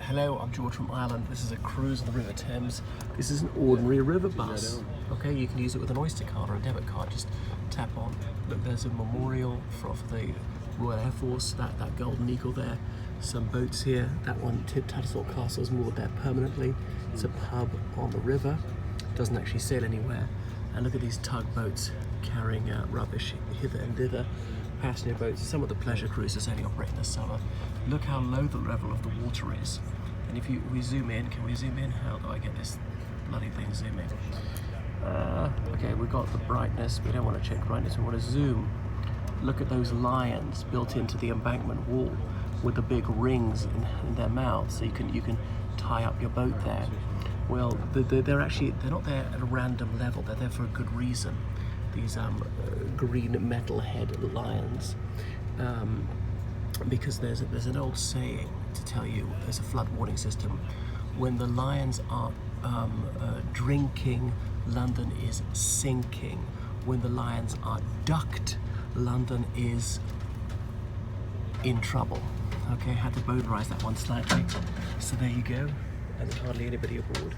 Hello, I'm George from Ireland. This is a cruise on the River Thames. This is an ordinary river bus. Okay, you can use it with an Oyster card or a debit card. Just tap on. Look, there's a memorial for the Royal Air Force, that golden eagle there. Some boats here. That one, Tattersall Castle, is moored there permanently. It's a pub on the river. Doesn't actually sail anywhere. And look at these tugboats carrying rubbish hither and thither. Passenger boats. Some of the pleasure cruises only operate in the summer. Look how low the level of the water is. And if we zoom in, can we zoom in? How do I get this bloody thing zooming? Okay, we've got the brightness. We don't want to check brightness. We want to zoom. Look at those lions built into the embankment wall with the big rings in their mouths, so you can tie up your boat there. Well, they're not there at a random level. They're there for a good reason. These green metal head lions, because there's an old saying to tell you there's a flood warning system. When the lions are drinking, London is sinking. When the lions are ducked, London is in trouble. Okay, I had to bowdlerise that one slightly. So there you go, and there's hardly anybody aboard.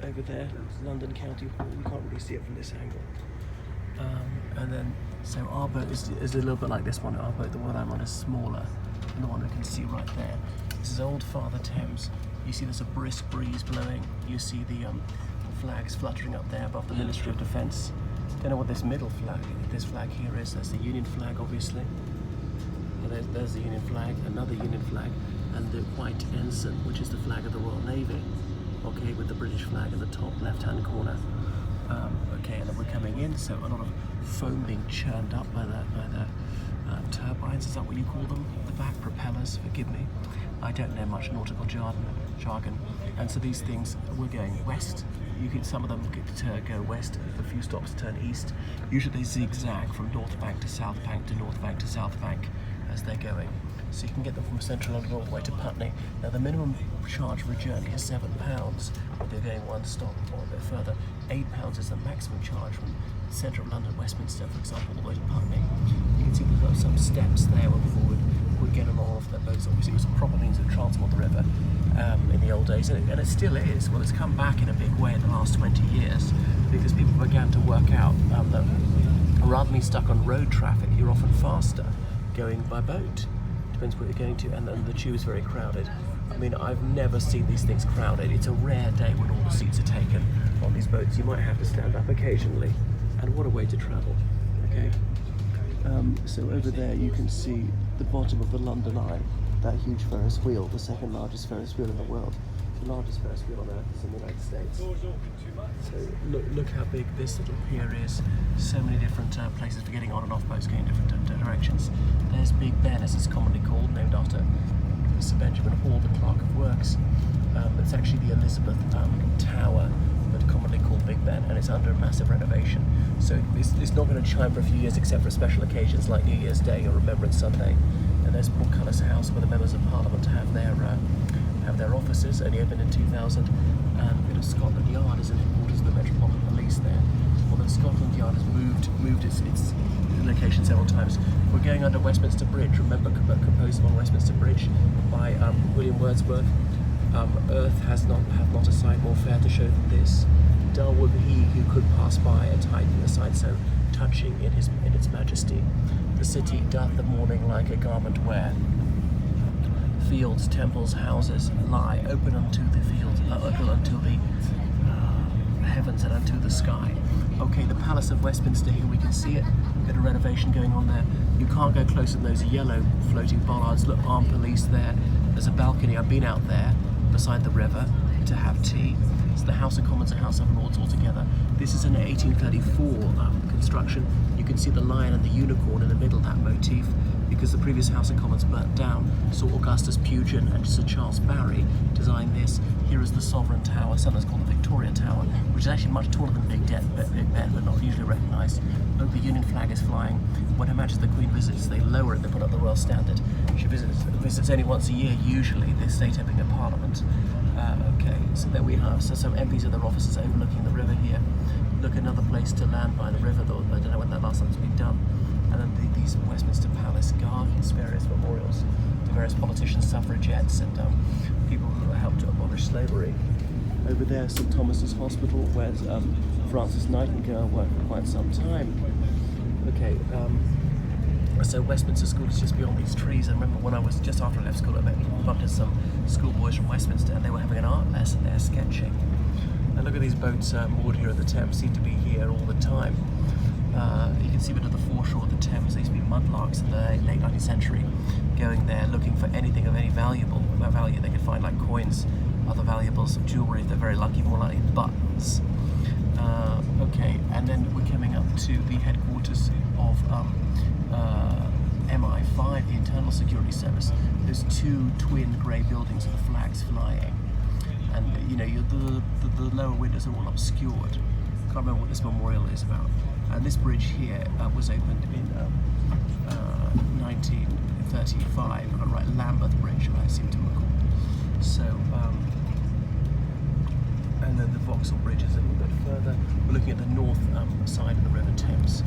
Over there, London County Hall. You can't really see it from this angle. And then, so our boat is a little bit like this one. Our boat, the one I'm on, is smaller than the one we can see right there. This is Old Father Thames. You see there's a brisk breeze blowing. You see the flags fluttering up there above the Ministry of Defence. Don't know what this middle flag, this flag here is. That's the Union flag, obviously. And there's the Union flag, another Union flag, and the white ensign, which is the flag of the Royal Navy. Okay, with the British flag in the top left-hand corner. Okay, and then we're coming in, so a lot of foam being churned up by the turbines, is that what you call them? The back propellers, forgive me. I don't know much nautical jargon. And so these things, we're going west. Some of them get to go west, a few stops turn east. Usually they zigzag from North Bank to South Bank to North Bank to South Bank as they're going. So you can get them from central London all the way to Putney. Now the minimum charge for a journey is £7, but they're going one stop or a bit further. £8 is the maximum charge from the centre of London, Westminster, for example, all the way to Putney. You can see there's got some steps there where people would get along off their boats. Obviously it was a proper means of transport on the river in the old days, and it still is. Well, it's come back in a big way in the last 20 years because people began to work out that rather than being stuck on road traffic, you're often faster going by boat. Depends where you're going to, and then the tube is very crowded. I mean, I've never seen these things crowded. It's a rare day when all the seats are taken on these boats. You might have to stand up occasionally, and what a way to travel. Okay. So over there you can see the bottom of the London Eye, that huge Ferris wheel, the second largest Ferris wheel in the world. The largest Ferris wheel on Earth is in the United States. So look how big this little pier is. So many different places for getting on and off boats going in different directions. There's Big Ben, as it's commonly called, named after Sir Benjamin Hall, the Clerk of Works. It's actually the Elizabeth Tower, but commonly called Big Ben, and it's under massive renovation. So it's not going to chime for a few years except for special occasions like New Year's Day or Remembrance Sunday. And there's Portcullis House, where the members of Parliament have their offices, only opened in 2000. And a bit of Scotland Yard is in the headquarters of the Metropolitan Police there. Although Scotland Yard has moved its location several times. We're going under Westminster Bridge. Remember, composed on Westminster Bridge by William Wordsworth. Earth hath not a sight more fair to show than this. Dull would he who could pass by a tide in a sight so touching in its majesty. The city doth the morning like a garment wear. Fields, temples, houses lie open unto the fields, open unto the heavens and unto the sky. Okay, the Palace of Westminster here, we can see it. We've got a renovation going on there. You can't go closer than those yellow floating bollards. Look, armed police there. There's a balcony. I've been out there beside the river to have tea. It's the House of Commons and House of Lords all together. This is an 1834 construction. You can see the lion and the unicorn in the middle, that motif, because the previous House of Commons burnt down. Sir Augustus Pugin and Sir Charles Barry designed this. Here is the Sovereign Tower, sometimes called the Victoria Tower, which is actually much taller than Big Ben, but not usually recognised. Look, the Union flag is flying. When Her Majesty the Queen visits, they lower it, they put up the Royal Standard. She visits only once a year, usually, the state opening of Parliament. Okay, so there we have some MPs and their offices overlooking the river here. Look, another place to land by the river, though I don't know when that last time's been done. And then these Westminster Palace gardens, various memorials. the various politicians, suffragettes, and people who helped to abolish slavery. Over there, St Thomas's Hospital, where Frances Nightingale worked for quite some time. Okay, so Westminster School is just beyond these trees. I remember when I was just after I left school, I bumped into some schoolboys from Westminster, and they were having an art lesson there, sketching. And look at these boats moored here at the Thames, seem to be here all the time. You can see a bit of the foreshore of the Thames. There used to be mudlarks in the late 19th century, going there looking for anything of any value they could find, like coins, other valuables, jewellery if they're very lucky, more likely buttons. Okay, and then we're coming up to the headquarters of MI5, the Internal Security Service. There's two twin grey buildings with the flags flying, and you know the lower windows are all obscured. Can't remember what this memorial is about. And this bridge here was opened in 1935. I got it right, Lambeth Bridge, I seem to recall. So, and then the Vauxhall Bridge is a little bit further. We're looking at the north side of the River Thames.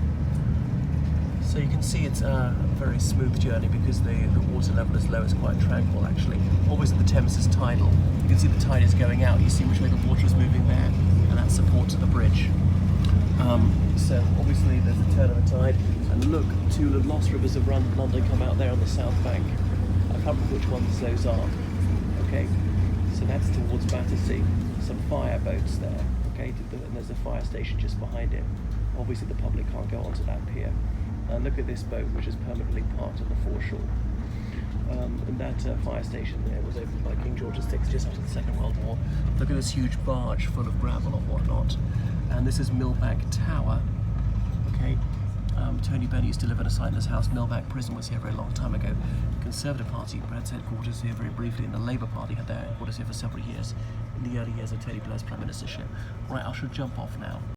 So you can see it's a very smooth journey because the water level is low. It's quite tranquil, actually. Obviously the Thames is tidal. You can see the tide is going out. You see which way the water is moving there, and that supports the bridge. So obviously there's a turn of the tide, and look, two of the lost rivers of London come out there on the south bank. I can't remember which ones those are. Okay, so that's towards Battersea. Some fire boats there. Okay, and there's a fire station just behind it. Obviously the public can't go onto that pier. And look at this boat, which is permanently parked on the foreshore. And that fire station there was opened by King George VI just after the Second World War. Look at this huge barge full of gravel and whatnot. And this is Millbank Tower. Okay, Tony Benn used to live in a sightless house. Millbank Prison was here a very long time ago. Conservative Party had its headquarters here very briefly, and the Labour Party had their headquarters here for several years in the early years of Tony Blair's prime ministership. Right, I should jump off now.